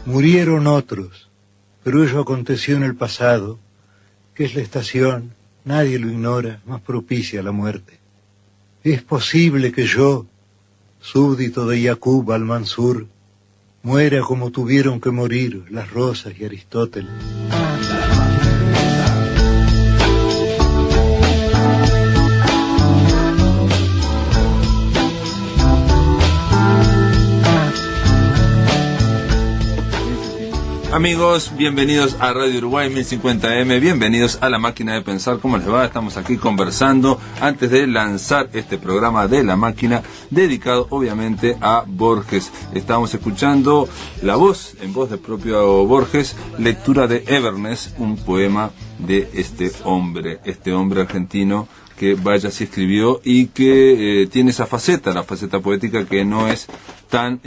Murieron otros, pero ello aconteció en el pasado, que es la estación, nadie lo ignora, más propicia a la muerte. Es posible que yo, súbdito de Yaqub al-Mansur, muera como tuvieron que morir las Rosas y Aristóteles. Amigos, bienvenidos a Radio Uruguay 1050M, bienvenidos a La Máquina de Pensar. ¿Cómo les va? Estamos aquí conversando antes de lanzar este programa de La Máquina, dedicado obviamente a Borges. Estábamos escuchando la voz, en voz del propio Borges, lectura de Everness, un poema de este hombre argentino que vaya si escribió y que tiene esa faceta, la faceta poética que no es tan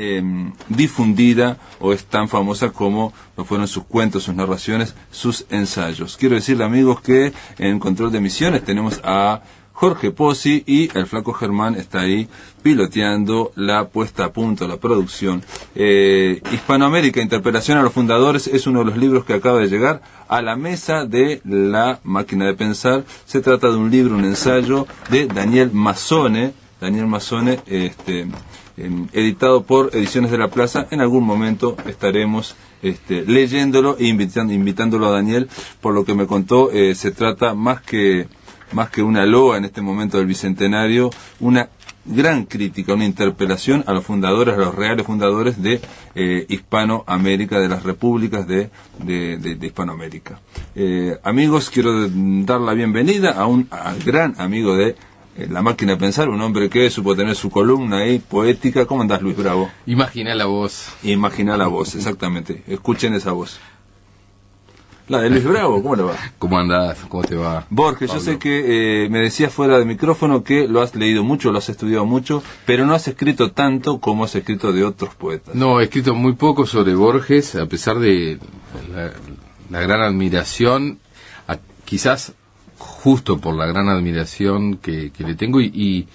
difundida o es tan famosa como lo fueron sus cuentos, sus narraciones, sus ensayos. Quiero decirle, amigos, que en control de emisiones tenemos a Jorge Pozzi y el flaco Germán está ahí piloteando la puesta a punto, la producción. Hispanoamérica, Interpelación a los Fundadores, es uno de los libros que acaba de llegar a la mesa de La Máquina de Pensar. Se trata de un libro, un ensayo de Daniel Mazzone, editado por Ediciones de la Plaza. En algún momento estaremos leyéndolo e invitándolo a Daniel. Por lo que me contó, se trata más que una loa en este momento del Bicentenario, una gran crítica, una interpelación a los fundadores, a los reales fundadores de Hispanoamérica, de las repúblicas de Hispanoamérica. Amigos, quiero dar la bienvenida a un gran amigo de La Máquina de Pensar, un hombre que supo tener su columna ahí, poética. ¿Cómo andás, Luis Bravo? Imagina la voz. Imagina la voz, exactamente. Escuchen esa voz. La de Luis Bravo, ¿cómo le va? ¿Cómo andás? ¿Cómo te va? Borges, Pablo, yo sé que me decías fuera de micrófono que lo has leído mucho, lo has estudiado mucho, pero no has escrito tanto como has escrito de otros poetas. No, he escrito muy poco sobre Borges, a pesar de la gran admiración, quizás justo por la gran admiración que le tengo y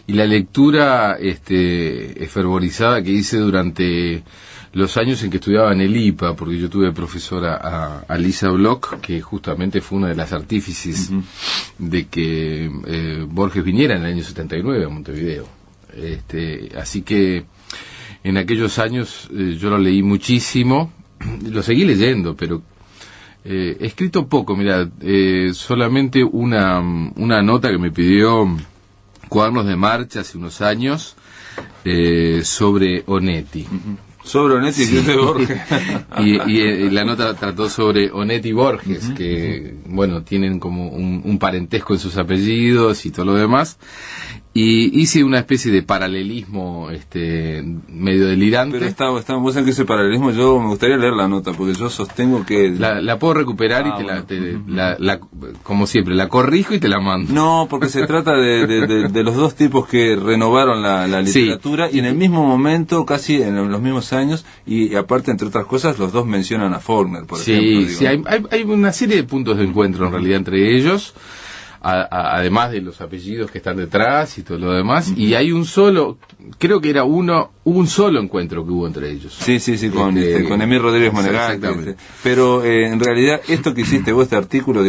la lectura fervorizada que hice durante los años en que estudiaba en el IPA, porque yo tuve profesora a Lisa Bloch, que justamente fue una de las artífices de que Borges viniera en el año 79 a Montevideo. Así que en aquellos años yo lo leí muchísimo, lo seguí leyendo, pero he escrito poco. Mirá, solamente una nota que me pidió Cuadernos de Marcha hace unos años sobre Onetti. Sobre Onetti, sí. De Borges. y la nota trató sobre Onetti y Borges, que, bueno, tienen como un parentesco en sus apellidos y todo lo demás. Y hice una especie de paralelismo medio delirante. Pero estamos vos sabés que ese paralelismo, yo me gustaría leer la nota, porque yo sostengo que... La puedo recuperar como siempre, la corrijo y te la mando. No, porque se trata de los dos tipos que renovaron la literatura, sí, y en el mismo momento, casi en los mismos años, y aparte, entre otras cosas, los dos mencionan a Faulkner, por ejemplo. Sí, hay una serie de puntos de encuentro en realidad entre ellos. Además de los apellidos que están detrás y todo lo demás, y hay un solo, creo que hubo un solo encuentro que hubo entre ellos. Sí, con Emil Rodríguez Monegal. Exactamente. Pero en realidad esto que hiciste vos, este artículo,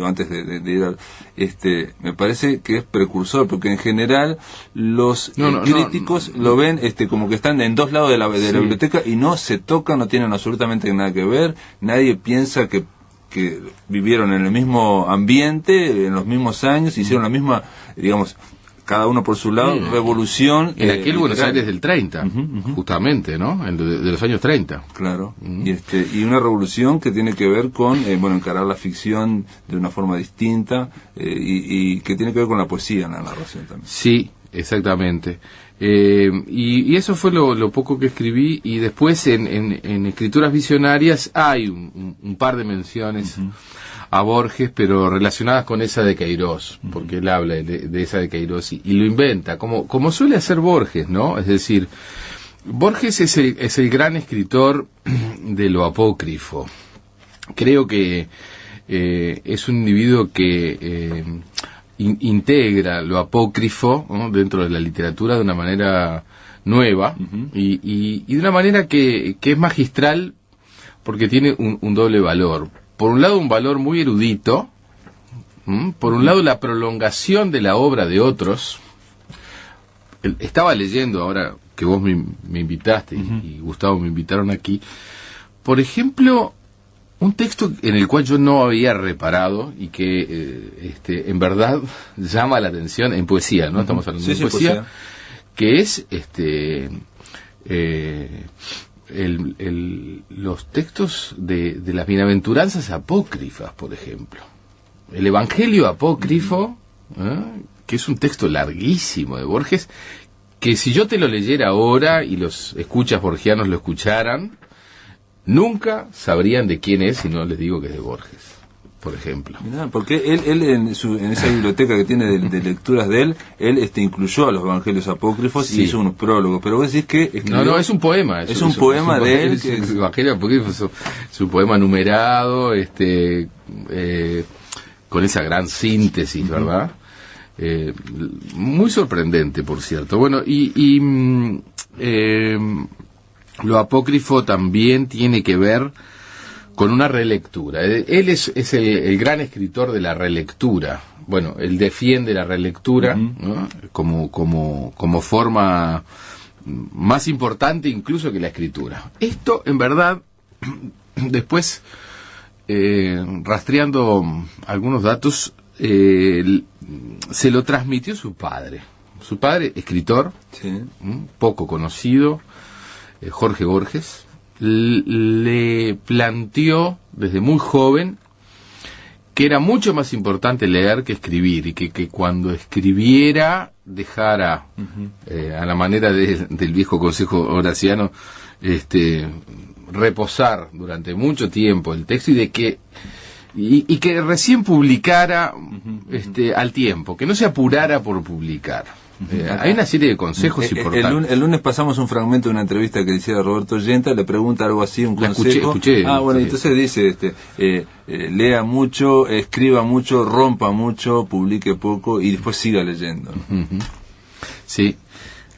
antes de ir al, me parece que es precursor, porque en general los críticos lo ven como que están en dos lados de la biblioteca y no se tocan, no tienen absolutamente nada que ver, nadie piensa que vivieron en el mismo ambiente, en los mismos años, hicieron la misma, digamos, cada uno por su lado, revolución. En aquel Buenos Aires del 30, justamente, ¿no? De los años 30. Claro, y una revolución que tiene que ver con, encarar la ficción de una forma distinta, y que tiene que ver con la poesía en la narración también. Sí, exactamente. Y eso fue lo poco que escribí, y después en Escrituras Visionarias hay un par de menciones a Borges, pero relacionadas con esa de Queirós, porque él habla de esa de Queirós y lo inventa, como suele hacer Borges, ¿no? Es decir, Borges es el gran escritor de lo apócrifo. Creo que es un individuo que integra lo apócrifo, ¿no?, dentro de la literatura de una manera nueva, y de una manera que es magistral porque tiene un doble valor. Por un lado, un valor muy erudito, por un lado, la prolongación de la obra de otros. Estaba leyendo ahora que vos me invitaste y Gustavo me invitaron aquí, por ejemplo, un texto en el cual yo no había reparado y que en verdad llama la atención en poesía, ¿no? Estamos hablando de poesía, que es los textos de las bienaventuranzas apócrifas, por ejemplo. El Evangelio apócrifo, que es un texto larguísimo de Borges, que si yo te lo leyera ahora y los escuchas borgianos lo escucharan, nunca sabrían de quién es si no les digo que es de Borges, por ejemplo. Mirá, porque él en esa biblioteca que tiene de lecturas de él incluyó a los evangelios apócrifos y hizo unos prólogos, pero vos decís que escribió... No, es un poema. Es un poema de él. El evangelio apócrifo es un poema numerado, con esa gran síntesis, ¿verdad? Muy sorprendente, por cierto. Bueno, lo apócrifo también tiene que ver con una relectura. Él es el gran escritor de la relectura. Bueno, él defiende la relectura, ¿no? como forma más importante incluso que la escritura. Esto, en verdad, después, rastreando algunos datos, se lo transmitió su padre. Su padre, escritor, poco conocido, Jorge Borges, le planteó desde muy joven que era mucho más importante leer que escribir, y que cuando escribiera dejara, a la manera del viejo consejo horaciano, reposar durante mucho tiempo el texto, y que recién publicara al tiempo, que no se apurara por publicar. Hay una serie de consejos importantes. El lunes pasamos un fragmento de una entrevista que le hiciera Roberto Yenta, le pregunta algo así, un consejo. Escuché. Bueno, entonces dice, lea mucho, escriba mucho, rompa mucho, publique poco y después siga leyendo. Sí,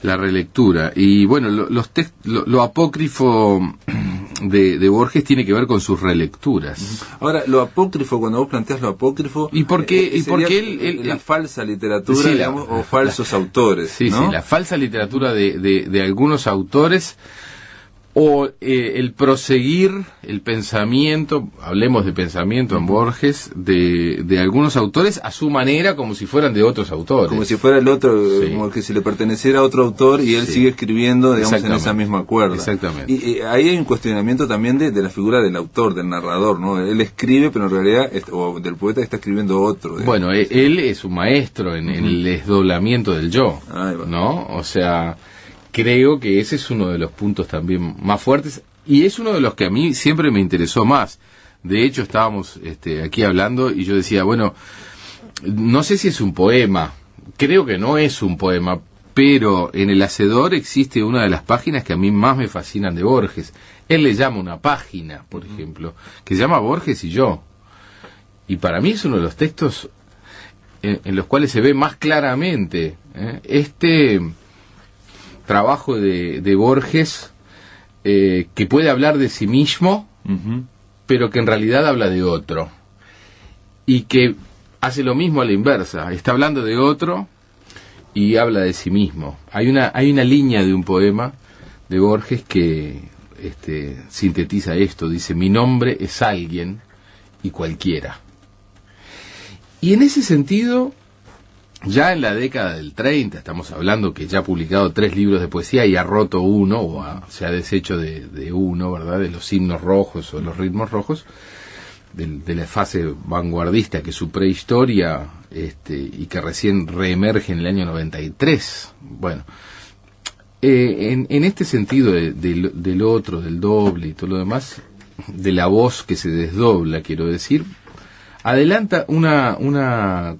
la relectura. Y bueno, lo apócrifo de Borges tiene que ver con sus relecturas. Ahora, lo apócrifo, cuando vos planteás lo apócrifo, ¿y por qué la falsa literatura, digamos, o falsos autores? ¿No? Sí, la falsa literatura de algunos autores, o el proseguir el pensamiento, hablemos de pensamiento en Borges, de algunos autores a su manera, como si fueran de otros autores. Como si fuera el otro, como que si le perteneciera a otro autor y él sigue escribiendo, digamos, en esa misma cuerda. Exactamente. Y ahí hay un cuestionamiento también de la figura del autor, del narrador, ¿no? Él escribe, pero en realidad, o del poeta está escribiendo otro. Digamos. Bueno, él es un maestro en el desdoblamiento del yo, ¿no? O sea, creo que ese es uno de los puntos también más fuertes, y es uno de los que a mí siempre me interesó más. De hecho, estábamos aquí hablando y yo decía, bueno, no sé si es un poema, creo que no es un poema, pero en El Hacedor existe una de las páginas que a mí más me fascinan de Borges. Él le llama una página, por ejemplo, que se llama Borges y yo. Y para mí es uno de los textos en los cuales se ve más claramente trabajo de Borges, que puede hablar de sí mismo, pero que en realidad habla de otro, y que hace lo mismo a la inversa, está hablando de otro y habla de sí mismo. Hay una línea de un poema de Borges que sintetiza esto, dice: mi nombre es alguien y cualquiera. Y en ese sentido, ya en la década del 30, estamos hablando que ya ha publicado 3 libros de poesía y ha roto uno, se ha deshecho de uno, ¿verdad?, de los himnos rojos o los ritmos rojos, de la fase vanguardista que es su prehistoria, y que recién reemerge en el año 93. Bueno, en este sentido del otro, del doble y todo lo demás, de la voz que se desdobla, quiero decir, adelanta una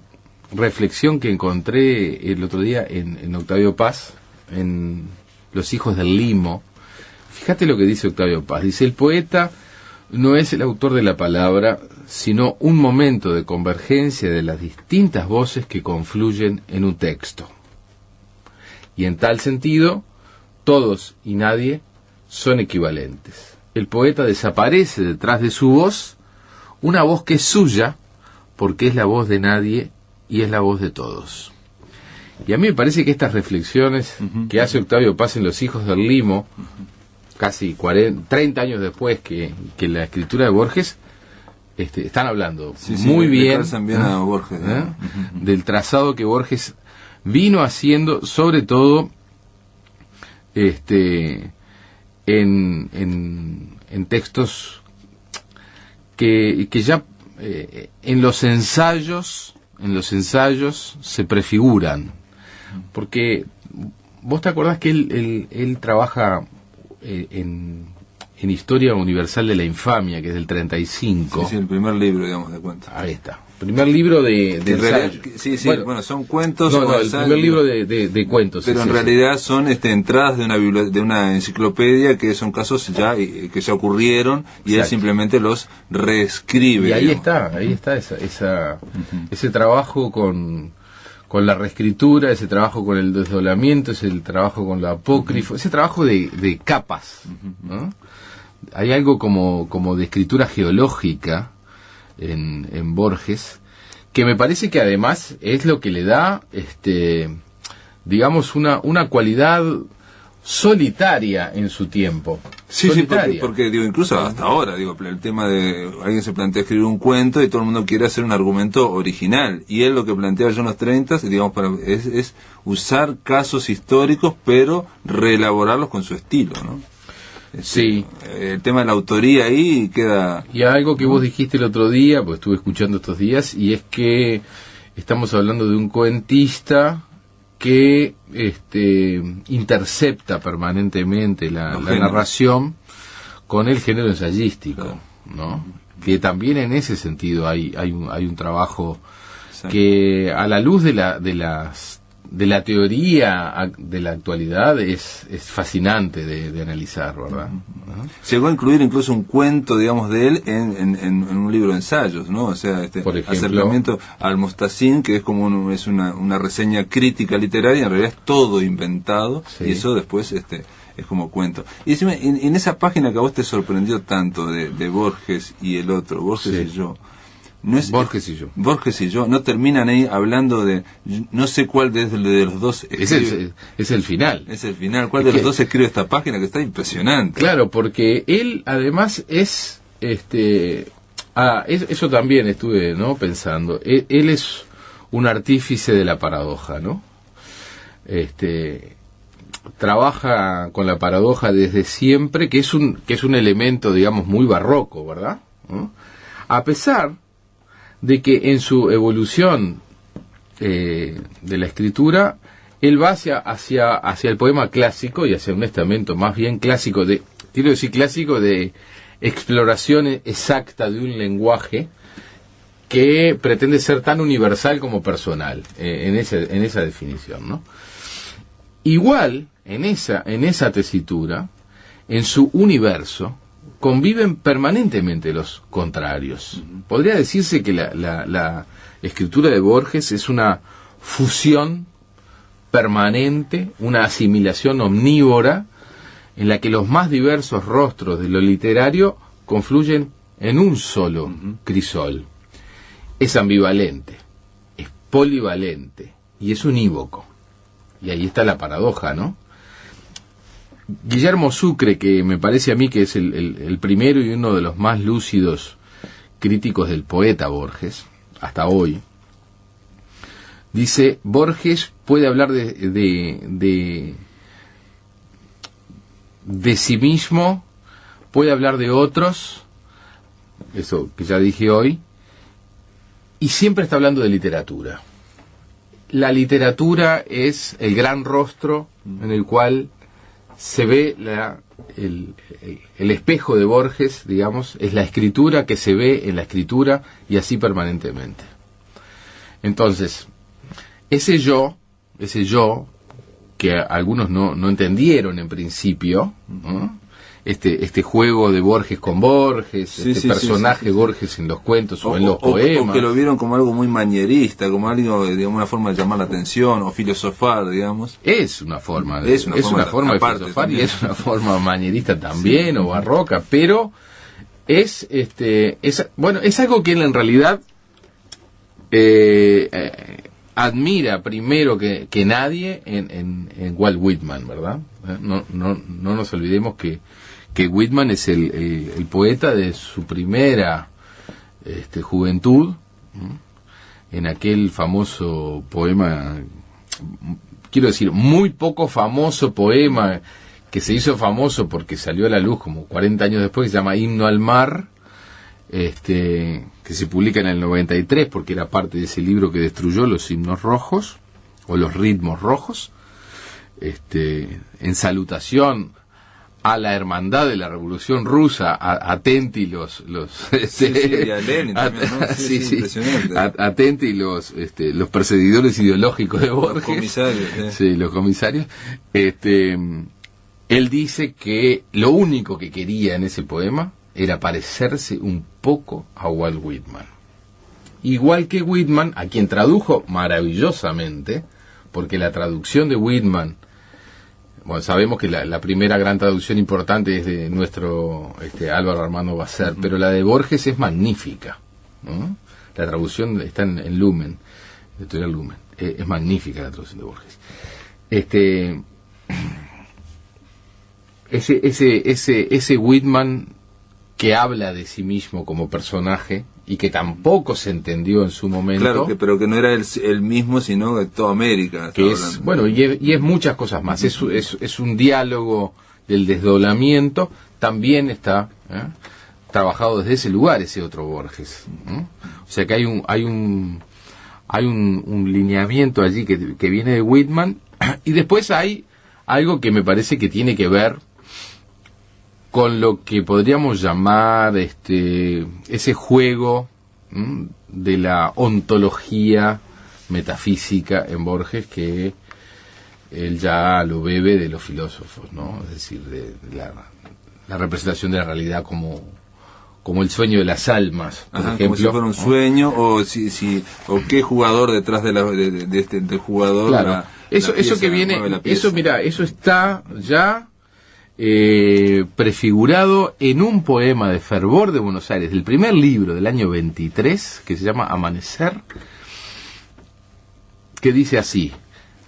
reflexión que encontré el otro día en Octavio Paz, en Los hijos del limo. Fíjate lo que dice Octavio Paz. Dice: el poeta no es el autor de la palabra, sino un momento de convergencia de las distintas voces que confluyen en un texto. Y en tal sentido, todos y nadie son equivalentes. el poeta desaparece detrás de su voz, una voz que es suya, porque es la voz de nadie y es la voz de todos. Y a mí me parece que estas reflexiones que hace Octavio Paz en Los hijos del Limo, casi 30 años después que la escritura de Borges, están hablando muy bien, a Borges, del trazado que Borges vino haciendo, sobre todo en textos que ya en los ensayos se prefiguran, porque vos te acordás que él trabaja en Historia Universal de la Infamia, que es del 35. Sí, el primer libro, digamos, de cuentos. Ahí está. Primer libro de ensayo. Sí, bueno, son cuentos. El primer libro de cuentos. Pero en realidad son entradas de una enciclopedia que son casos que ya ocurrieron y él simplemente los reescribe. Y ahí está ese trabajo con la reescritura, ese trabajo con el desdoblamiento, ese trabajo con lo apócrifo, ese trabajo de capas, ¿no? Hay algo como de escritura geológica en Borges, que me parece que además es lo que le da, digamos, una cualidad solitaria en su tiempo. Sí, porque digo, incluso hasta ahora, el tema de alguien se plantea escribir un cuento y todo el mundo quiere hacer un argumento original, y él lo que plantea ya en los 30, digamos, es usar casos históricos, pero reelaborarlos con su estilo, ¿no? Sí. El tema de la autoría ahí queda... Y algo que vos dijiste el otro día, pues estuve escuchando estos días, y es que estamos hablando de un cuentista que intercepta permanentemente la narración con el género ensayístico, claro, ¿no? Que también en ese sentido hay un trabajo, exacto, que a la luz de la teoría de la actualidad es fascinante de analizar, ¿verdad? ¿No? Llegó a incluir incluso un cuento, digamos, de él en un libro de ensayos, ¿no? O sea, por ejemplo, acercamiento al Mostacín, que es como una reseña crítica literaria, en realidad es todo inventado, sí, y eso después es como cuento. Y decime, en esa página que a vos te sorprendió tanto de Borges y el otro, Borges, sí, y yo, no es Borges y yo no terminan ahí hablando de no sé cuál de los dos escribe, es el final, cuál de los dos escribe esta página, que está impresionante. Claro, porque él además es eso también estuve, ¿no?, pensando. Él es un artífice de la paradoja, ¿no? Trabaja con la paradoja desde siempre, que es un elemento, digamos, muy barroco, ¿verdad? ¿No? A pesar de que en su evolución de la escritura, él va hacia el poema clásico y hacia un estamento más bien clásico, quiero decir clásico, de exploración exacta de un lenguaje que pretende ser tan universal como personal, en esa definición, ¿no? Igual, en esa tesitura, en su universo, conviven permanentemente los contrarios. Podría decirse que la escritura de Borges es una fusión permanente, una asimilación omnívora, en la que los más diversos rostros de lo literario confluyen en un solo crisol. Es ambivalente, es polivalente y es unívoco. Y ahí está la paradoja, ¿no? Guillermo Sucre, que me parece a mí que es el primero y uno de los más lúcidos críticos del poeta Borges, hasta hoy, dice: Borges puede hablar de sí mismo, puede hablar de otros, eso que ya dije hoy, y siempre está hablando de literatura. La literatura es el gran rostro en el cual se ve el espejo de Borges, digamos, es la escritura que se ve en la escritura, y así permanentemente. Entonces, ese yo que algunos no entendieron en principio, ¿no?, este juego de Borges con Borges, personaje Borges en los cuentos o en los poemas. O que lo vieron como algo muy manierista, como algo, digamos, una forma de llamar la atención o filosofar, digamos. Es una forma de filosofar y es una forma manierista también o barroca, pero es algo que él en realidad admira primero que nadie en Walt Whitman, ¿verdad? No nos olvidemos que Whitman es el poeta de su primera juventud, en aquel famoso poema, quiero decir, muy poco famoso poema que se hizo famoso porque salió a la luz como 40 años después, que se llama Himno al Mar, que se publica en el 93 porque era parte de ese libro que destruyó los himnos rojos o los ritmos rojos, en salutación a la hermandad de la Revolución Rusa, atenti los atenti los perseguidores ideológicos de Borges, los comisarios. Él dice que lo único que quería en ese poema era parecerse un poco a Walt Whitman. Igual que Whitman, a quien tradujo maravillosamente, porque la traducción de Whitman, bueno, sabemos que la primera gran traducción importante es de nuestro Álvaro Armando Basser, pero la de Borges es magnífica, ¿no? La traducción está en Lumen, editorial Lumen. Es magnífica la traducción de Borges. Ese Whitman que habla de sí mismo como personaje y que tampoco se entendió en su momento. Claro, pero que no era el mismo, sino de toda América. Que es, bueno, y es muchas cosas más. Es un diálogo del desdoblamiento. También está trabajado desde ese lugar ese otro Borges. O sea que hay un lineamiento allí que viene de Whitman. Y después hay algo que me parece que tiene que ver con lo que podríamos llamar ese juego de la ontología metafísica en Borges, que él ya lo bebe de los filósofos, ¿no? Es decir, de la representación de la realidad como el sueño de las almas, por ejemplo, como si fuera un sueño, o qué jugador detrás del jugador. Claro, eso que viene, eso está ya prefigurado en un poema de fervor de Buenos Aires, del primer libro del año 23, que se llama Amanecer, que dice así: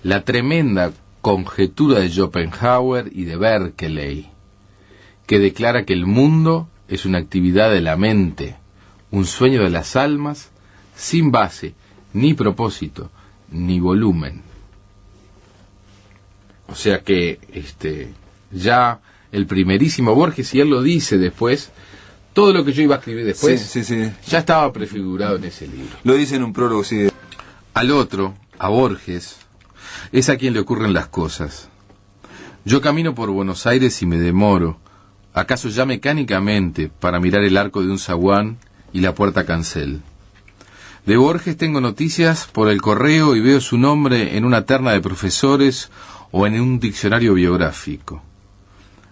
la tremenda conjetura de Schopenhauer y de Berkeley, que declara que el mundo es una actividad de la mente, un sueño de las almas, sin base, ni propósito, ni volumen. O sea que ya el primerísimo Borges, y él lo dice después, todo lo que yo iba a escribir después ya estaba prefigurado en ese libro. Lo dice en un prólogo, sí. Al otro, a Borges, es a quien le ocurren las cosas. Yo camino por Buenos Aires y me demoro, acaso ya mecánicamente, para mirar el arco de un zaguán y la puerta cancel. De Borges tengo noticias por el correo y veo su nombre en una terna de profesores o en un diccionario biográfico.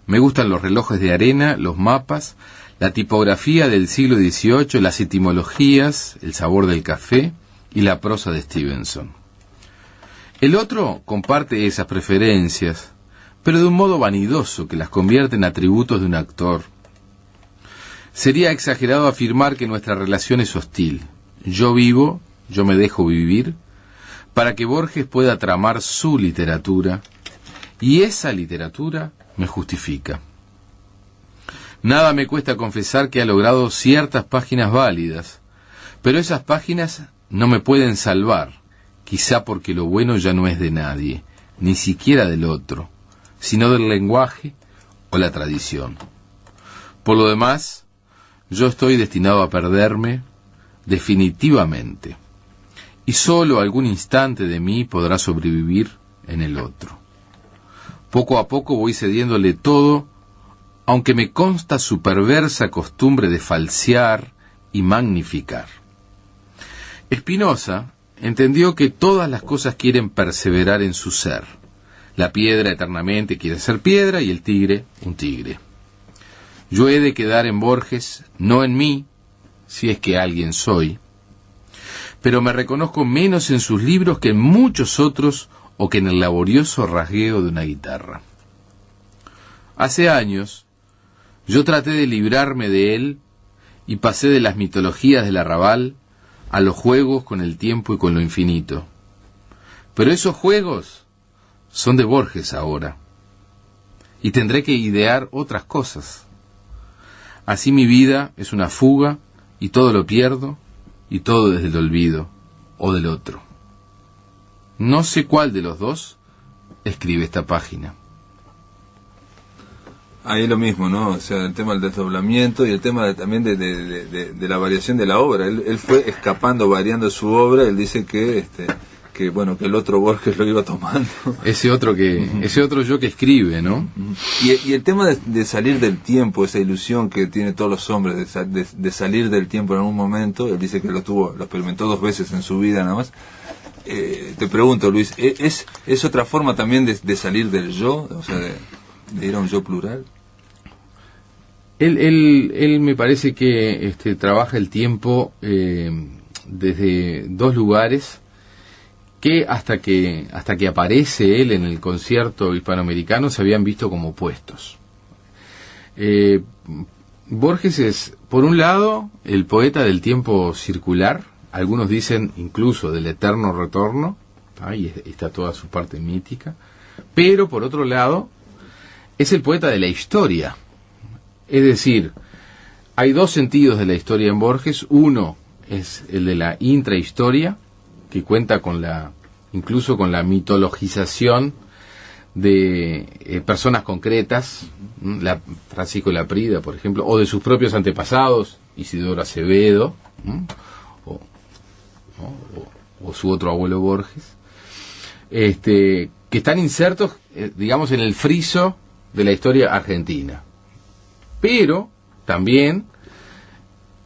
Me gustan los relojes de arena, los mapas, la tipografía del siglo XVIII, las etimologías, el sabor del café y la prosa de Stevenson. El otro comparte esas preferencias, pero de un modo vanidoso que las convierte en atributos de un actor. Sería exagerado afirmar que nuestra relación es hostil. Yo vivo, yo me dejo vivir, para que Borges pueda tramar su literatura, y esa literatura me justifica. Nada me cuesta confesar que ha logrado ciertas páginas válidas, pero esas páginas no me pueden salvar, quizá porque lo bueno ya no es de nadie, ni siquiera del otro, sino del lenguaje o la tradición. Por lo demás, yo estoy destinado a perderme definitivamente, y solo algún instante de mí podrá sobrevivir en el otro. Poco a poco voy cediéndole todo, aunque me consta su perversa costumbre de falsear y magnificar. Spinoza entendió que todas las cosas quieren perseverar en su ser. La piedra eternamente quiere ser piedra y el tigre un tigre. Yo he de quedar en Borges, no en mí, si es que alguien soy, pero me reconozco menos en sus libros que en muchos otros o que en el laborioso rasgueo de una guitarra. Hace años, yo traté de librarme de él y pasé de las mitologías del arrabal a los juegos con el tiempo y con lo infinito. Pero esos juegos son de Borges ahora, y tendré que idear otras cosas. Así mi vida es una fuga, y todo lo pierdo, y todo desde el olvido, o del otro. No sé cuál de los dos escribe esta página. Ahí es lo mismo, ¿no? O sea, el tema del desdoblamiento y el tema también de la variación de la obra. Él fue escapando, variando su obra. Él dice que bueno, que el otro Borges lo iba tomando. Ese otro yo que escribe, ¿no? Y el tema de salir del tiempo, esa ilusión que tienen todos los hombres de salir del tiempo en algún momento. Él dice que lo experimentó 2 veces en su vida nada más. Te pregunto, Luis, ¿es otra forma también de salir del yo? O sea, de ir a un yo plural. Él me parece que trabaja el tiempo desde 2 lugares que hasta que aparece él en el concierto hispanoamericano se habían visto como opuestos. Borges es, por un lado, el poeta del tiempo circular, algunos dicen incluso del eterno retorno, ahí está toda su parte mítica, pero por otro lado, es el poeta de la historia. Es decir, hay 2 sentidos de la historia en Borges. Uno es el de la intrahistoria, que cuenta incluso con la mitologización de personas concretas, Francisco Laprida, por ejemplo, o de sus propios antepasados, Isidoro Acevedo, o su otro abuelo Borges, que están insertos, digamos, en el friso de la historia argentina. Pero también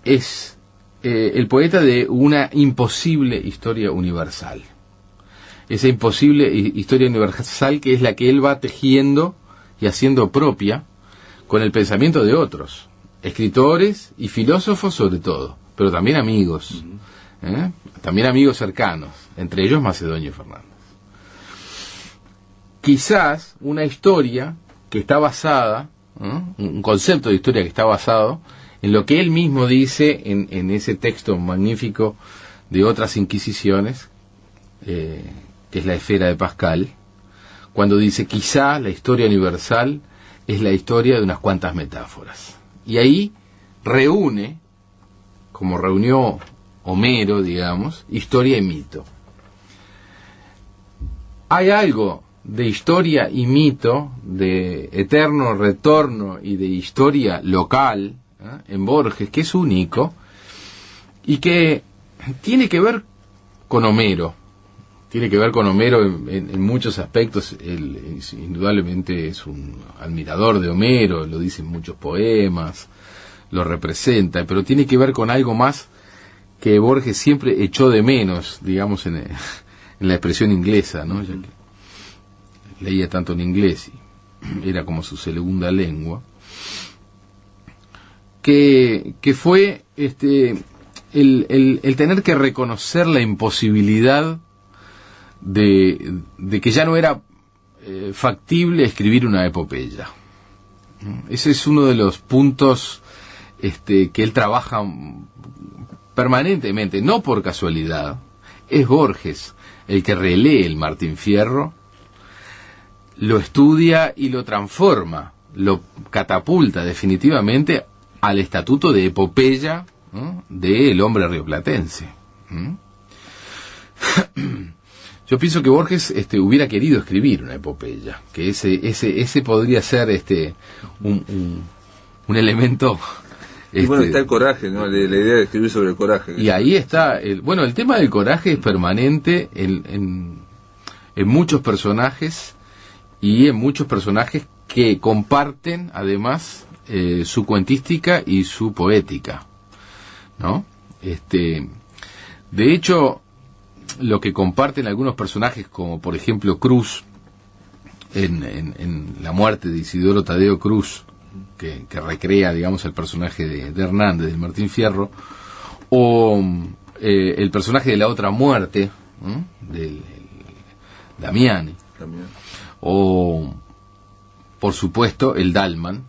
es el poeta de una imposible historia universal. Esa imposible historia universal que es la que él va tejiendo y haciendo propia con el pensamiento de otros, escritores y filósofos sobre todo, pero también amigos, también amigos cercanos, entre ellos Macedonio Fernández. Quizás una historia que está basada, un concepto de historia que está basado en lo que él mismo dice en ese texto magnífico de Otras Inquisiciones, que es la esfera de Pascal, cuando dice: quizá la historia universal es la historia de unas cuantas metáforas. Y ahí reúne, como reunió Homero, digamos, historia y mito. Hay algo de historia y mito, de eterno retorno y de historia local, en Borges, que es único y que tiene que ver con Homero. Tiene que ver con Homero en muchos aspectos. Él indudablemente es un admirador de Homero, lo dice en muchos poemas, lo representa, pero tiene que ver con algo más que Borges siempre echó de menos, digamos, en la expresión inglesa, ¿no? Ya que leía tanto en inglés y era como su segunda lengua, que fue el tener que reconocer la imposibilidad de que ya no era factible escribir una epopeya. Ese es uno de los puntos que él trabaja permanentemente, no por casualidad. Es Borges el que relee el Martín Fierro, lo estudia y lo transforma, lo catapulta definitivamente al estatuto de epopeya, ¿no?, del hombre rioplatense. Yo pienso que Borges hubiera querido escribir una epopeya, que ese podría ser un elemento. Y bueno, está el coraje, ¿no? La idea de escribir sobre el coraje. Y ahí está, el tema del coraje es permanente en muchos personajes, y en muchos personajes que comparten además su cuentística y su poética, ¿no? De hecho, lo que comparten algunos personajes, como por ejemplo Cruz, en la muerte de Isidoro Tadeo Cruz, que recrea, digamos, el personaje de Hernández, de Martín Fierro, o el personaje de La Otra Muerte, del Damiani, o por supuesto el Dalman,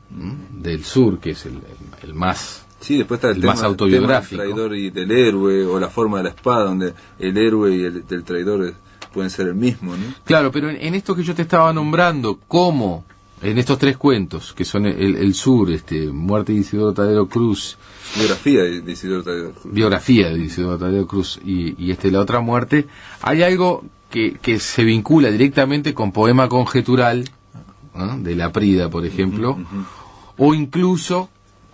del Sur, que es el más... Sí, después está el más autobiográfico, el traidor y del héroe, o La Forma de la Espada, donde el héroe y el traidor pueden ser el mismo, ¿no? Claro, pero en esto que yo te estaba nombrando, como en estos tres cuentos, que son el Sur, Muerte de Isidoro Tadeo Cruz, biografía de Isidoro Tadeo Cruz, Tadeo Cruz y La Otra Muerte, hay algo que se vincula directamente con poema conjetural, de Laprida, por ejemplo, o incluso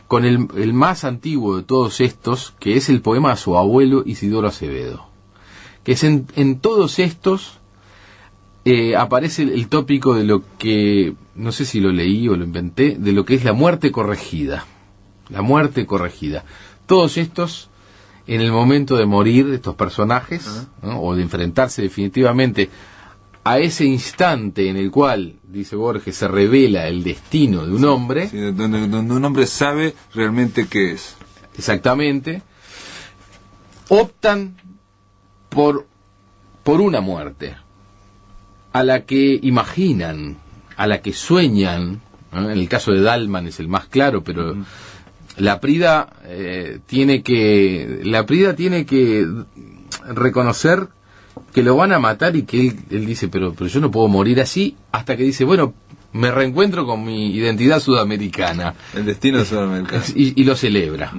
con el más antiguo de todos estos, que es el poema a su abuelo Isidoro Acevedo, que es en todos estos aparece el tópico de lo que, no sé si lo leí o lo inventé, de lo que es la muerte corregida. La muerte corregida. Todos estos, en el momento de morir, estos personajes, ¿no? O de enfrentarse definitivamente a ese instante en el cual, dice Borges, se revela el destino de un hombre. Sí, donde un hombre sabe realmente qué es. Exactamente. Optan por una muerte, a la que imaginan, a la que sueñan, ¿no? En el caso de Dalman es el más claro, pero Laprida tiene que reconocer que lo van a matar y que él dice, pero yo no puedo morir así, hasta que dice, bueno, me reencuentro con mi identidad sudamericana. El destino sudamericano. Y lo celebra,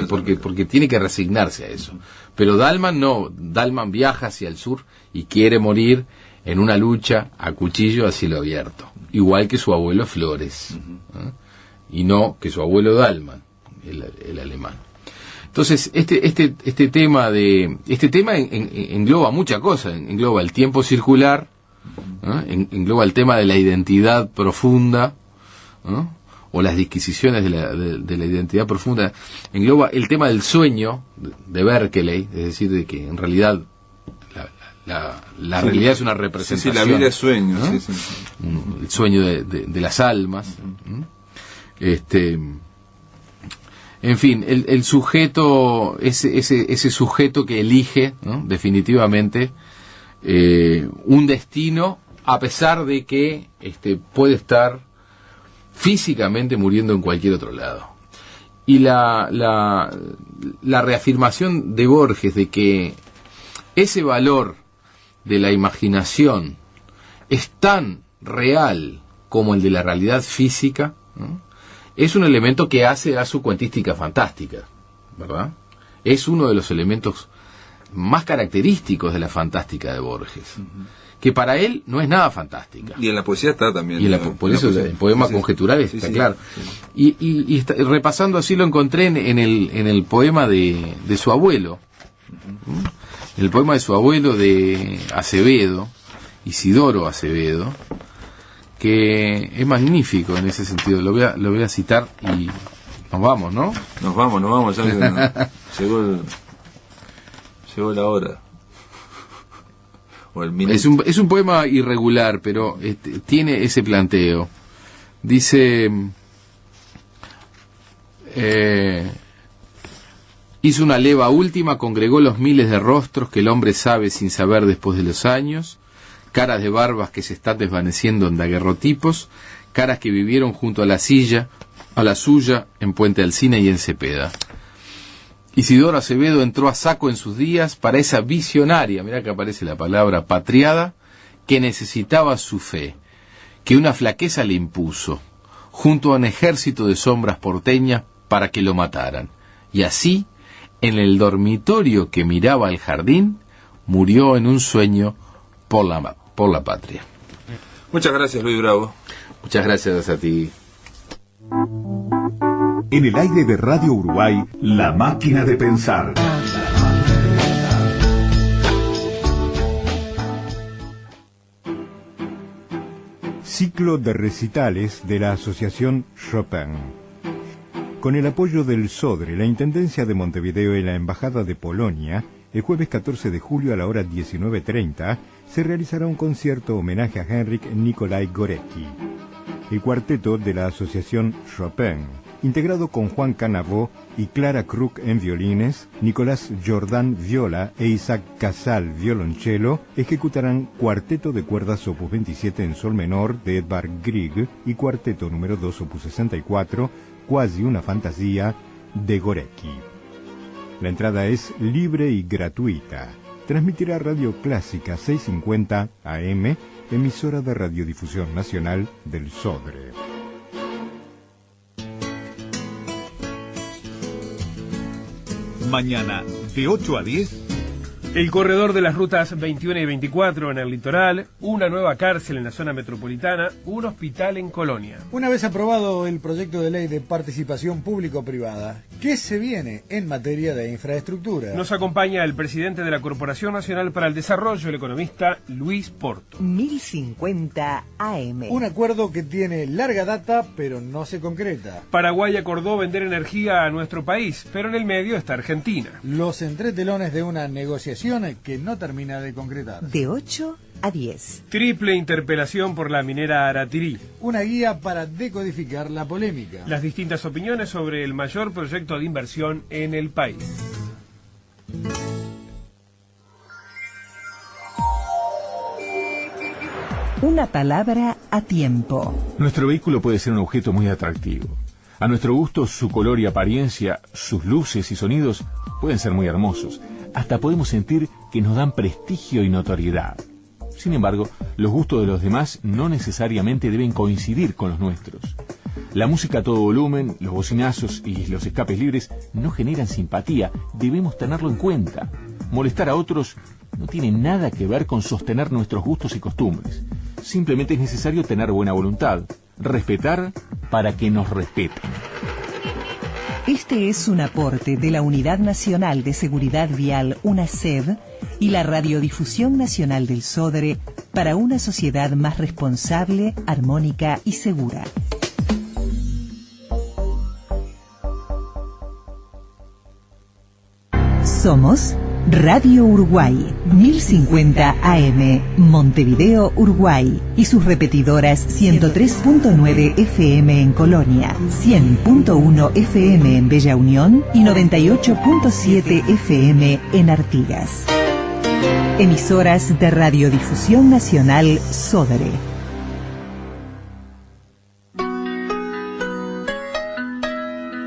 porque tiene que resignarse a eso. Pero Dalman no, Dalman viaja hacia el sur y quiere morir en una lucha a cuchillo a cielo abierto, igual que su abuelo Flores, y no que su abuelo Dalman, el alemán. Entonces, este tema engloba muchas cosas, engloba el tiempo circular, engloba el tema de la identidad profunda, o las disquisiciones de la identidad profunda, engloba el tema del sueño de Berkeley, es decir, de que en realidad la realidad es una representación. Sí, la vida es sueño, ¿no? Sí. El sueño de las almas. En fin, el sujeto, ese sujeto que elige, ¿no? Definitivamente un destino, a pesar de que puede estar físicamente muriendo en cualquier otro lado. Y la reafirmación de Borges de que ese valor de la imaginación es tan real como el de la realidad física, ¿no? Es un elemento que hace a su cuentística fantástica, ¿verdad? Es uno de los elementos más característicos de la fantástica de Borges, que para él no es nada fantástica. Y en la poesía está también. Y por eso el poema conjetural está claro. Sí. Y repasando así lo encontré en el poema de su abuelo, el poema de su abuelo de Acevedo, Isidoro Acevedo, que es magnífico en ese sentido. Lo voy a citar y nos vamos, ¿no? Nos vamos, ya llegó la hora. O el minuto. Es un poema irregular, pero tiene ese planteo. Dice, hizo una leva última, congregó los miles de rostros que el hombre sabe sin saber después de los años, caras de barbas que se están desvaneciendo en daguerrotipos, caras que vivieron junto a la suya, en Puente Alsina y en Cepeda. Isidoro Acevedo entró a saco en sus días para esa visionaria, mirá que aparece la palabra patriada, que necesitaba su fe, que una flaqueza le impuso, junto a un ejército de sombras porteñas para que lo mataran. Y así, en el dormitorio que miraba al jardín, murió en un sueño por la patria. Muchas gracias, Luis Bravo. Muchas gracias a ti. En el aire de Radio Uruguay, La Máquina de Pensar. Ciclo de recitales de la Asociación Chopin. Con el apoyo del SODRE, la Intendencia de Montevideo y la Embajada de Polonia, el jueves 14 de julio a la hora 19:30 se realizará un concierto homenaje a Henryk Nikolai Górecki. el cuarteto de la Asociación Chopin, integrado con Juan Canavó y Clara Krug en violines, Nicolás Jordan viola e Isaac Casal violonchelo, ejecutarán Cuarteto de cuerdas opus 27 en sol menor de Edvard Grieg y Cuarteto número 2 opus 64, Quasi una fantasía de Gorecki. La entrada es libre y gratuita. Transmitirá Radio Clásica 650 AM, emisora de Radiodifusión Nacional del Sodre. Mañana, de 8 a 10... El corredor de las rutas 21 y 24 en el litoral, una nueva cárcel en la zona metropolitana, un hospital en Colonia. Una vez aprobado el proyecto de ley de participación público-privada, ¿qué se viene en materia de infraestructura? Nos acompaña el presidente de la Corporación Nacional para el Desarrollo, el economista Luis Porto. 1050 AM. Un acuerdo que tiene larga data, pero no se concreta. Paraguay acordó vender energía a nuestro país, pero en el medio está Argentina. Los entretelones de una negociación que no termina de concretar. De 8 a 10. Triple interpelación por la minera Aratirí. Una guía para decodificar la polémica. Las distintas opiniones sobre el mayor proyecto de inversión en el país. Una palabra a tiempo. Nuestro vehículo puede ser un objeto muy atractivo. A nuestro gusto, su color y apariencia, sus luces y sonidos pueden ser muy hermosos. Hasta podemos sentir que nos dan prestigio y notoriedad. Sin embargo, los gustos de los demás no necesariamente deben coincidir con los nuestros. La música a todo volumen, los bocinazos y los escapes libres no generan simpatía, debemos tenerlo en cuenta. Molestar a otros no tiene nada que ver con sostener nuestros gustos y costumbres. Simplemente es necesario tener buena voluntad, respetar para que nos respeten. Este es un aporte de la Unidad Nacional de Seguridad Vial, UNASEV, y la Radiodifusión Nacional del Sodre para una sociedad más responsable, armónica y segura. Somos Radio Uruguay, 1050 AM, Montevideo, Uruguay, y sus repetidoras 103.9 FM en Colonia, 100.1 FM en Bella Unión y 98.7 FM en Artigas. Emisoras de Radiodifusión Nacional Sodre.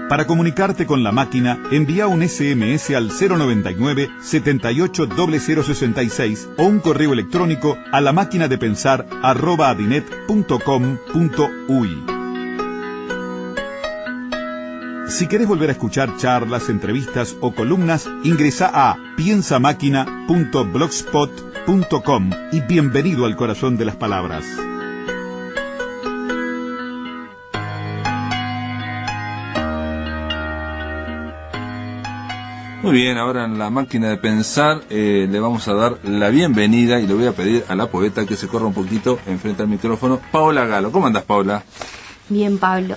Para comunicarte con la máquina, envía un SMS al 099 780066 o un correo electrónico a lamaquinadepensar@adinet.com.uy. Si querés volver a escuchar charlas, entrevistas o columnas, ingresa a piensamáquina.blogspot.com y bienvenido al corazón de las palabras. Muy bien, ahora en la máquina de pensar le vamos a dar la bienvenida y le voy a pedir a la poeta que se corra un poquito enfrente al micrófono. Paola Galo. ¿Cómo andás, Paola? Bien, Pablo.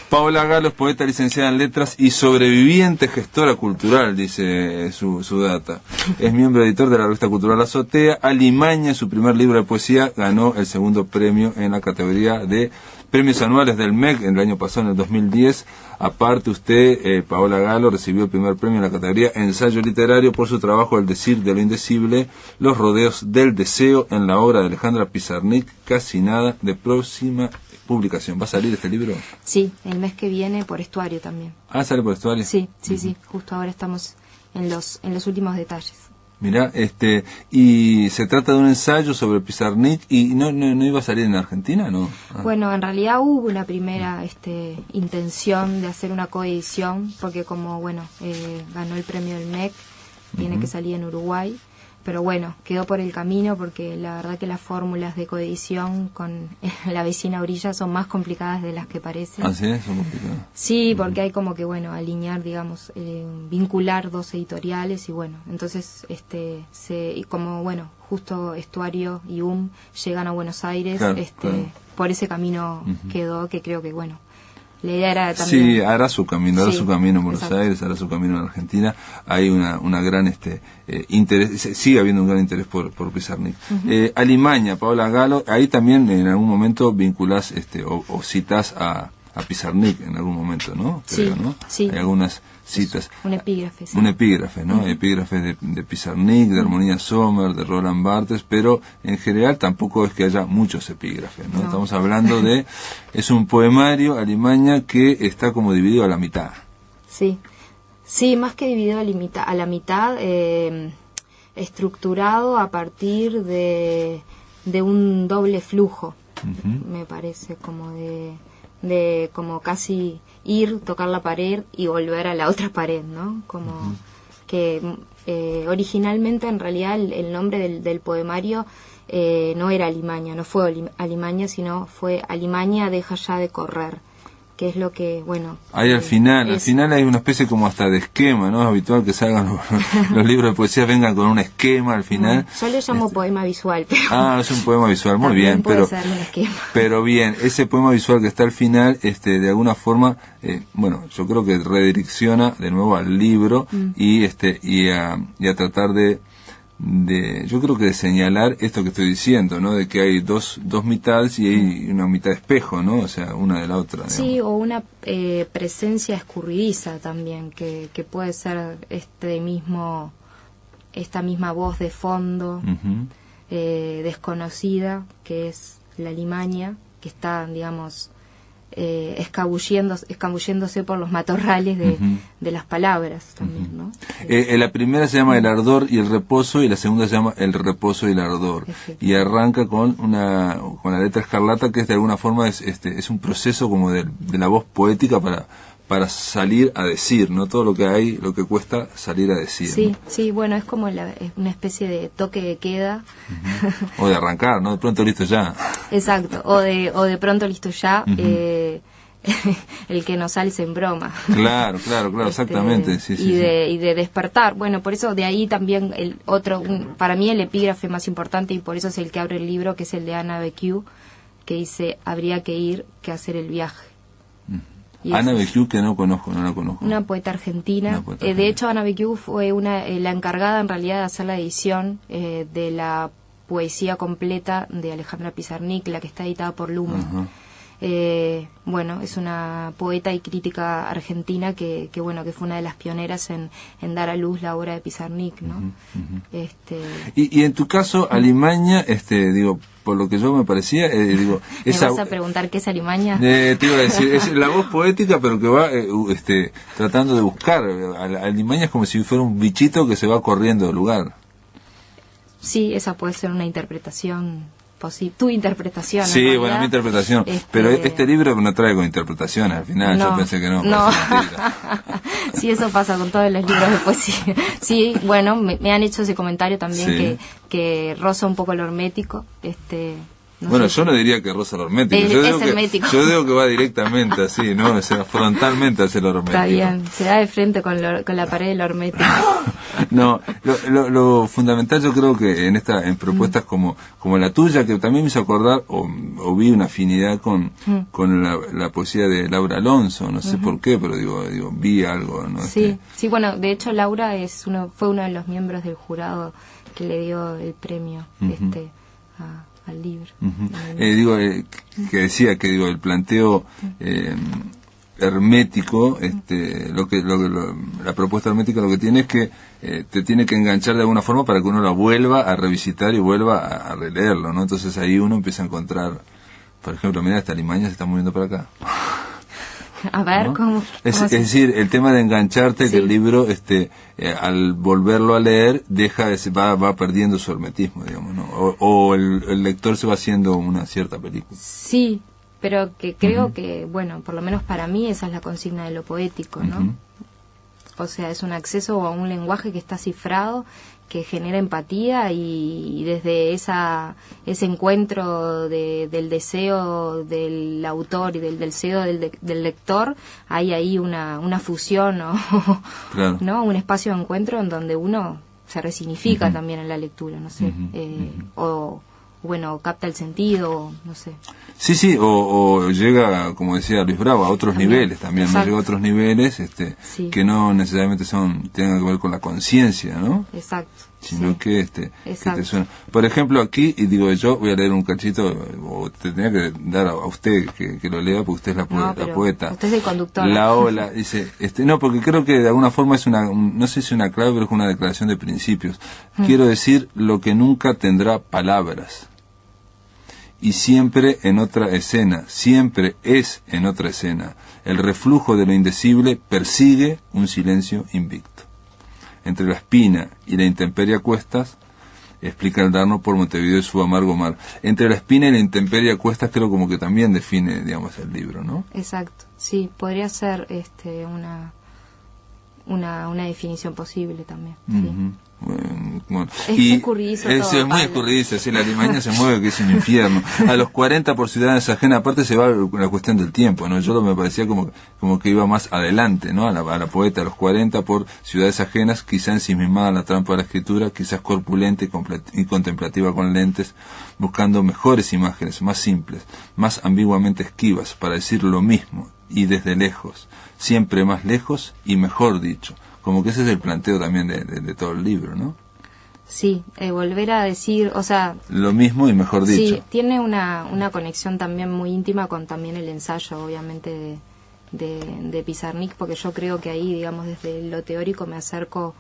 Paola Galo es poeta, licenciada en letras y sobreviviente gestora cultural, dice su data. Es miembro editor de la revista cultural Azotea. Alimaña, su primer libro de poesía, ganó el segundo premio en la categoría de premios anuales del MEC en el año pasado, en el 2010. Aparte, usted, Paola Galo, recibió el primer premio en la categoría ensayo literario por su trabajo El decir de lo indecible, los rodeos del deseo, en la obra de Alejandra Pizarnik, Casi nada, de próxima publicación. ¿Va a salir este libro? Sí, el mes que viene por Estuario también. Ah, ¿sale por Estuario? Sí, justo ahora estamos en los últimos detalles. Mirá, y se trata de un ensayo sobre Pizarnik y no iba a salir en Argentina, ¿no? Ah. Bueno, en realidad hubo una primera intención de hacer una coedición, porque como, ganó el premio del MEC, tiene que salir en Uruguay, pero bueno, quedó por el camino porque la verdad que las fórmulas de coedición con la vecina orilla son más complicadas de las que parecen. ¿Ah, sí? ¿Son complicadas? Sí, porque hay como que, alinear, digamos, vincular dos editoriales y entonces, justo Estuario y llegan a Buenos Aires, claro. por ese camino quedó, que creo que, La idea era también... Sí, hará su camino en Buenos exacto. Aires, hará su camino en Argentina. Hay una gran interés, sigue habiendo un gran interés por Pizarnik. Alimaña, Paola Galo, ahí también en algún momento vinculás o citás a Pizarnik en algún momento, ¿no? Creo, Sí, ¿no? sí. Hay algunas citas. Un epígrafe, sí. Un epígrafe, ¿no? Epígrafes de Pizarnik, de Armonía Sommer, de Roland Barthes, pero en general tampoco es que haya muchos epígrafes, ¿no? Estamos hablando es un poemario, Alimaña, que está como dividido a la mitad. Sí, sí, más que dividido a la mitad, estructurado a partir de un doble flujo, me parece, como de como casi ir, tocar la pared y volver a la otra pared, ¿no? Como que originalmente en realidad el nombre del poemario no era Alimaña, no fue Alimaña, sino fue Alimaña deja ya de correr, que es lo que, bueno... Ahí al final hay una especie como hasta de esquema, ¿no? Es habitual que salgan los libros de poesía, vengan con un esquema al final. Yo le llamo poema visual, pero... Es un poema visual, muy bien, puede ser un esquema. Pero bien, ese poema visual que está al final, de alguna forma, yo creo que redirecciona de nuevo al libro y a tratar de yo creo que de señalar esto que estoy diciendo, ¿no? De que hay dos mitades y hay una mitad espejo, ¿no? O sea, una de la otra. Digamos. Sí, o una presencia escurridiza también, que puede ser esta misma voz de fondo desconocida, que es la Alimaña, que está, digamos, escabulléndose por los matorrales de las palabras también, ¿no? La primera se llama El ardor y el reposo y la segunda se llama El reposo y el ardor, y arranca con la letra escarlata, que es de alguna forma es un proceso como de la voz poética para salir a decir, ¿no? Todo lo que hay, lo que cuesta salir a decir. Sí, ¿no? sí, bueno, es como es una especie de toque de queda. O de arrancar, ¿no? De pronto listo ya. Exacto, o de pronto listo ya, el que no sale en broma. Claro, exactamente. Sí, y de despertar. Bueno, por eso de ahí también para mí el epígrafe más importante, y por eso es el que abre el libro, que es el de Anna Becue, que dice: habría que ir que hacer el viaje. Anna Becue, que no la conozco. Una poeta argentina. De hecho, Anna Becue fue la encargada en realidad de hacer la edición de la poesía completa de Alejandra Pizarnik, la que está editada por Lumen. Es una poeta y crítica argentina que fue una de las pioneras en dar a luz la obra de Pizarnik, ¿no? Y en tu caso, Alimaña, por lo que yo me parecía, ¿Me vas a preguntar qué es Alimaña? Te iba a decir, es la voz poética, pero que va tratando de buscar. Alimaña es como si fuera un bichito que se va corriendo del lugar. Sí, esa puede ser una interpretación posible. Tu interpretación. Sí, bueno, mi interpretación. Pero este libro no trae con interpretaciones al final. Yo pensé que no. Sí, eso pasa con todos los libros de poesía. Sí, bueno, me han hecho ese comentario también, que roza un poco lo hermético. Yo no diría que roza lo hermético. Yo digo que va directamente así, ¿no? O sea, frontalmente hacia lo hermético. Está bien, se da de frente con la pared de lo hermético. No, lo fundamental yo creo que en propuestas como la tuya, que también me hizo acordar, o vi una afinidad con la poesía de Laura Alonso, no sé por qué, pero digo, vi algo, ¿no? Sí, bueno, de hecho Laura fue uno de los miembros del jurado que le dio el premio al libro. Que decía que el planteo hermético, la propuesta hermética lo que tiene es que te tiene que enganchar de alguna forma para que uno la vuelva a revisitar y vuelva a releerlo, ¿no? Entonces ahí uno empieza a encontrar, por ejemplo, mira, esta Alimaña se está moviendo para acá. A ver, ¿no? ¿Cómo es decir, el tema de engancharte, que el libro, al volverlo a leer, va perdiendo su hermetismo, digamos, ¿no? O el lector se va haciendo una cierta película. Sí, pero que creo que, bueno, por lo menos para mí esa es la consigna de lo poético, ¿no? O sea, es un acceso a un lenguaje que está cifrado, que genera empatía, y desde ese encuentro del deseo del autor y del deseo del lector, hay ahí una fusión, claro. ¿no? Un espacio de encuentro en donde uno se resignifica también en la lectura, no sé, bueno, capta el sentido, no sé. Sí, o llega, como decía Luis Bravo, a otros niveles también, ¿no? Llega a otros niveles que no necesariamente tengan que ver con la conciencia, ¿no? Exacto. Sino que te suena. Por ejemplo, aquí, y digo yo, voy a leer un cachito, o te tenía que dar a usted que lo lea, porque usted es la poeta. Usted es el conductor. La ola, dice, no, porque creo que de alguna forma es no sé si una clave, pero es una declaración de principios. Quiero decir lo que nunca tendrá palabras. Y siempre en otra escena, siempre es en otra escena. El reflujo de lo indecible persigue un silencio invicto. Entre la espina y la intemperie a cuestas, explica el Darno por Montevideo y su amargo mar. Entre la espina y la intemperie a cuestas creo como que también define, digamos, el libro, ¿no? Exacto, sí, podría ser una definición posible también. Sí. Bueno. Es escurridizo todo, es muy escurridizo, la Alimaña se mueve que es un infierno. A los 40 por ciudades ajenas, aparte se va la cuestión del tiempo, ¿no? Yo me parecía como que iba más adelante, ¿no? A la poeta, a los 40 por ciudades ajenas, quizá ensimismada en la trampa de la escritura, quizás corpulenta y contemplativa con lentes, buscando mejores imágenes, más simples, más ambiguamente esquivas, para decir lo mismo, y desde lejos, siempre más lejos y mejor dicho. Como que ese es el planteo también de todo el libro, ¿no? Sí, volver a decir, o sea... Lo mismo y mejor dicho. Sí, tiene una conexión también muy íntima con también el ensayo, obviamente, de Pizarnik, porque yo creo que ahí, digamos, desde lo teórico me acerco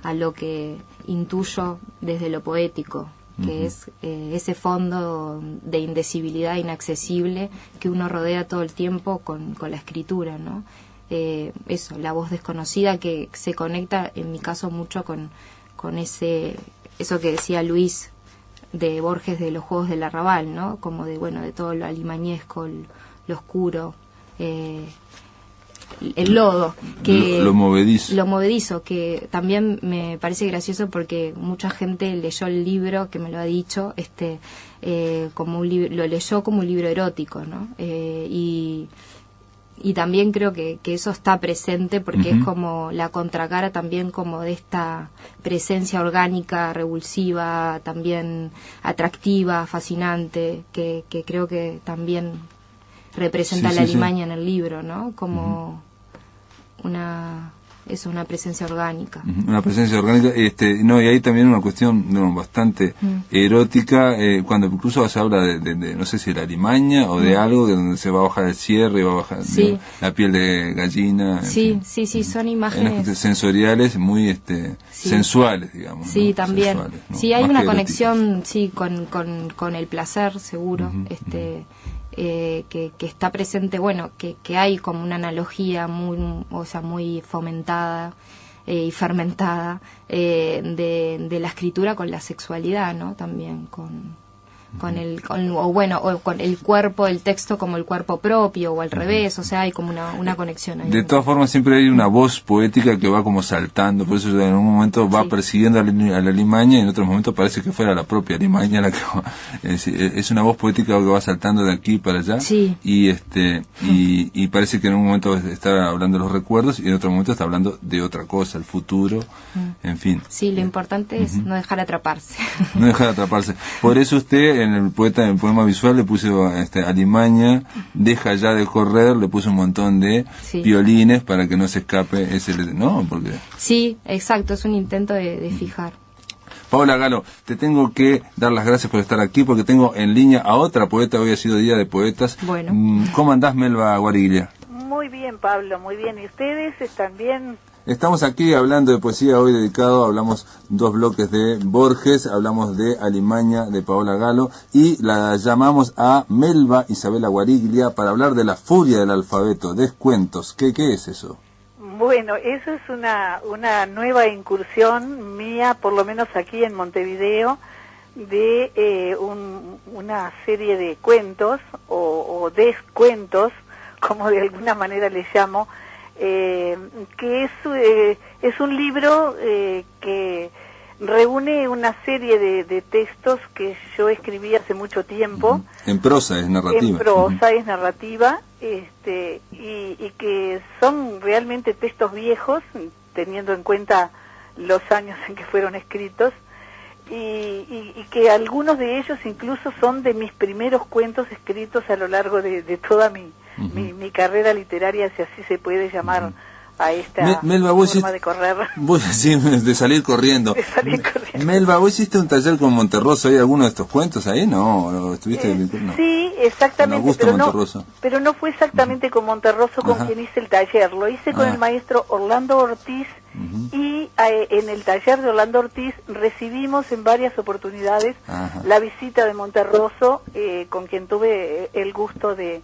a lo que intuyo desde lo poético, que es ese fondo de indecibilidad inaccesible que uno rodea todo el tiempo con la escritura, ¿no? Eso, la voz desconocida que se conecta en mi caso mucho con eso que decía Luis de Borges de los Juegos del Arrabal, ¿no? Como de todo lo alimañesco, lo oscuro, el lodo, que lo movedizo, que también me parece gracioso porque mucha gente leyó el libro, que me lo ha dicho, como un libro, lo leyó como un libro erótico, ¿no? Y también creo que eso está presente porque es como la contracara también como de esta presencia orgánica, revulsiva, también atractiva, fascinante, que creo que también representa la Alimaña en el libro, ¿no? Como una presencia orgánica. Una presencia orgánica, y hay también una cuestión bastante erótica, cuando incluso se habla de no sé si de la alimaña o de algo donde se va a bajar el cierre y va a bajar la piel de gallina. Sí, son imágenes sensoriales muy sensuales, digamos. Sí, ¿no? También. Sensuales, ¿no? Sí, hay más una conexión, con el placer, seguro, que está presente, que hay como una analogía muy fomentada y fermentada de la escritura con la sexualidad, ¿no? También con el cuerpo, el texto como el cuerpo propio o al revés, o sea, hay como una conexión ahí. De todas formas siempre hay una voz poética que va como saltando, por eso en un momento va persiguiendo a la Alimaña y en otro momento parece que fuera la propia Alimaña la que va, es una voz poética que va saltando de aquí para allá y parece que en un momento está hablando de los recuerdos y en otro momento está hablando de otra cosa, el futuro, en fin. Sí, lo importante es no dejar atraparse. No dejar atraparse. Por eso usted en el poema visual le puso Alimaña, deja ya de correr, le puso un montón de violines para que no se escape ese, ¿no? Porque... Sí, exacto, es un intento de fijar. Paola Galo, te tengo que dar las gracias por estar aquí porque tengo en línea a otra poeta, hoy ha sido Día de Poetas. Bueno. ¿Cómo andás, Melba Guariglia? Muy bien, Pablo, muy bien. ¿Y ustedes están bien? Estamos aquí hablando de poesía, hoy hablamos 2 bloques de Borges, hablamos de Alimaña de Paola Galo y la llamamos a Melba Isabela Guariglia para hablar de la furia del alfabeto, descuentos. ¿Qué es eso? Bueno, eso es una nueva incursión mía, por lo menos aquí en Montevideo, de una serie de cuentos o descuentos, como de alguna manera les llamo, que es un libro que reúne una serie de textos que yo escribí hace mucho tiempo. En prosa es narrativa. En prosa es narrativa, y que son realmente textos viejos, teniendo en cuenta los años en que fueron escritos, y que algunos de ellos incluso son de mis primeros cuentos escritos a lo largo de toda mi carrera literaria, si así se puede llamar a esta Melba, forma de correr. De salir corriendo. Melba, ¿vos hiciste un taller con Monterroso? ¿Hay alguno de estos cuentos ahí? No, ¿estuviste? No. Sí, exactamente, pero no fue exactamente con Monterroso con quien hice el taller. Lo hice con el maestro Orlando Ortiz y en el taller de Orlando Ortiz recibimos en varias oportunidades la visita de Monterroso, con quien tuve el gusto de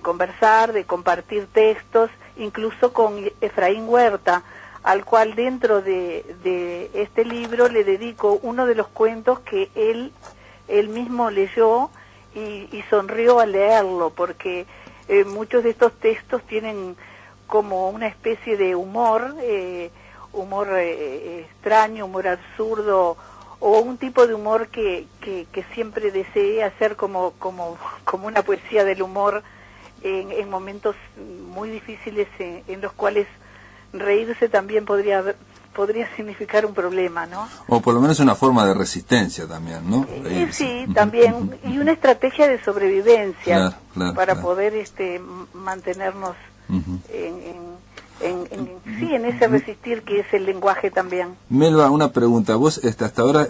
conversar, de compartir textos, incluso con Efraín Huerta, al cual dentro de este libro le dedico uno de los cuentos que él mismo leyó y sonrió al leerlo, porque muchos de estos textos tienen como una especie de humor, extraño, humor absurdo, o un tipo de humor que siempre deseé hacer como una poesía del humor en momentos muy difíciles en los cuales reírse también podría significar un problema, ¿no? O por lo menos una forma de resistencia también, ¿no? Sí, también, y una estrategia de sobrevivencia para poder mantenernos en ese resistir que es el lenguaje también. Melba, una pregunta. ¿Vos hasta ahora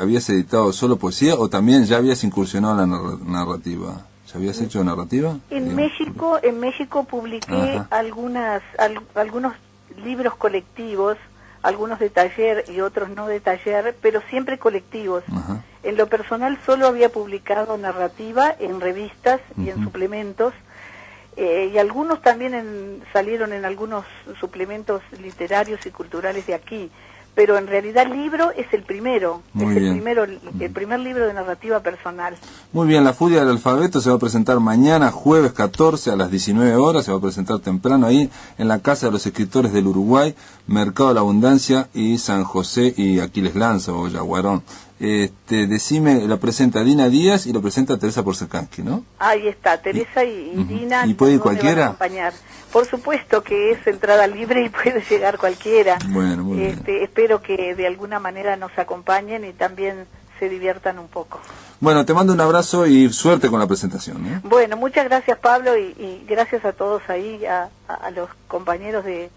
habías editado solo poesía o también ya habías incursionado en la narrativa? ¿Ya habías hecho narrativa? En México publiqué algunos libros colectivos, algunos de taller y otros no de taller, pero siempre colectivos. En lo personal solo había publicado narrativa en revistas y en suplementos, y algunos también salieron en algunos suplementos literarios y culturales de aquí, pero en realidad libro es el primero, el primer libro de narrativa personal. Muy bien, La Furia del Alfabeto se va a presentar mañana, jueves 14 a las 19 horas, se va a presentar temprano ahí en la Casa de los Escritores del Uruguay, Mercado de la Abundancia y San José y Aquiles Lanza o Yaguarón. Decime, la presenta Dina Díaz y lo presenta Teresa Porcakansky, ¿no? Ahí está, Teresa y Dina. ¿Y puede ir cualquiera? Acompañar. Por supuesto que es entrada libre y puede llegar cualquiera. Bueno, muy bien. Espero que de alguna manera nos acompañen y también se diviertan un poco. Bueno, te mando un abrazo y suerte con la presentación, ¿eh? Bueno, muchas gracias Pablo y gracias a todos ahí, a los compañeros de